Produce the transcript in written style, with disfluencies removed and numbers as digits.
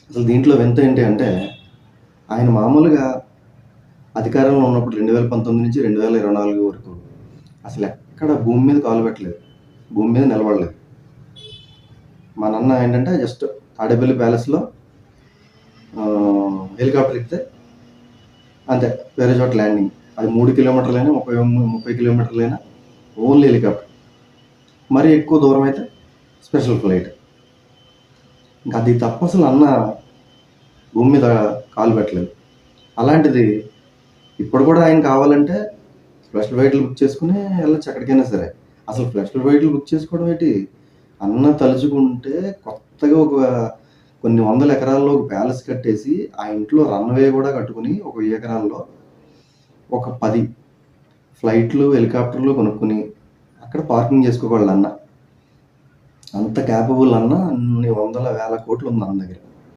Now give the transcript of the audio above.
అసలు దీంట్లో వింత ఏంటి అంటే, ఆయన మామూలుగా అధికారంలో ఉన్నప్పుడు 2019 నుంచి 2024 వరకు అసలెక్కడ భూమి మీద కాలు పెట్టలేదు. భూమి మీద నిలబడలేదు. మా నాన్న ఏంటంటే జస్ట్ తాడేపల్లి ప్యాలెస్‌లో హెలికాప్టర్ ఎక్కితే అంతే, వేరే చోట ల్యాండింగ్. అది 3 కిలోమీటర్లైనా, 30 కిలోమీటర్లైనా ఓన్లీ హెలికాప్టర్. మరీ ఎక్కువ దూరం అయితే స్పెషల్ ఫ్లైట్. ఇంక అది తప్ప అసలు అన్న భూమి మీద కాలు పెట్టలేదు. అలాంటిది ఇప్పుడు కూడా ఆయన కావాలంటే స్పెషల్ ఫ్లైట్లు బుక్ చేసుకుని వెళ్ళొచ్చు ఎక్కడికైనా సరే. అసలు స్పెషల్ ఫ్లైట్లు బుక్ చేసుకోవడం ఏంటి? అన్న తలుచుకుంటే కొత్తగా కొన్ని వందల ఎకరాల్లో ఒక ప్యాలెస్ కట్టేసి, ఆ ఇంట్లో రన్‌వే కూడా కట్టుకుని ఒక 1000 ఎకరాల్లో ఒక 10 ఫ్లైట్లు, హెలికాప్టర్లు కొనుక్కొని అక్కడ పార్కింగ్ చేసుకోగలడు అన్న. అంత క్యాపబుల్ అన్న. అన్ని వందల వేల కోట్లు ఉంది అన్న దగ్గర.